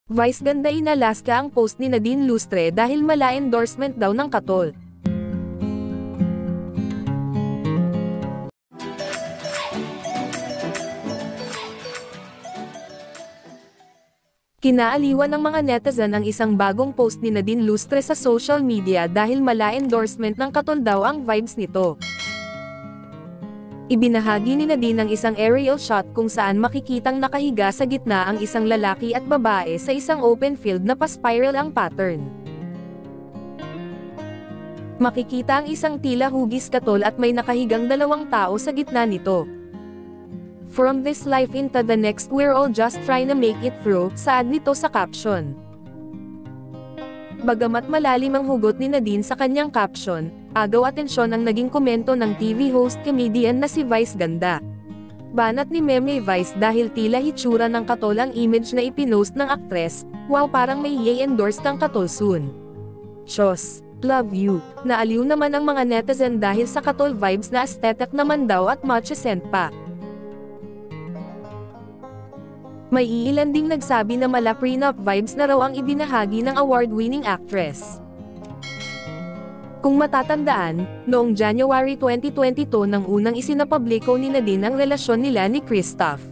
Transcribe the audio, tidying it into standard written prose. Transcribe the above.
Vice ganda inalaska ang post ni Nadine Lustre dahil mala endorsement daw ng Katol. Kinaaliwan ng mga netizen ang isang bagong post ni Nadine Lustre sa social media dahil mala endorsement ng Katol daw ang vibes nito. Ibinahagi ni Nadine ang isang aerial shot kung saan makikitang nakahiga sa gitna ang isang lalaki at babae sa isang open field na pa-spiral ang pattern. Makikita ang isang tila hugis katol at may nakahigang dalawang tao sa gitna nito. "From this life into the next we're all just trying to make it through," saad nito sa caption. Bagamat malalim ang hugot ni Nadine sa kanyang caption, agaw atensyon ang naging komento ng TV host comedian na si Vice Ganda. Banat ni Meme Vice dahil tila hitsura ng Katol ang image na ipinost ng aktres, wow parang may i-endorse ng Katol soon. Chos, love you. Naaliw naman ang mga netizen dahil sa Katol vibes na aesthetic naman daw at macho scent pa. May iilan ding nagsabi na mala prenup vibes na raw ang ibinahagi ng award-winning actress. Kung matatandaan, noong January 2022 nang unang isinapubliko ni Nadine ang relasyon nila ni Christoph.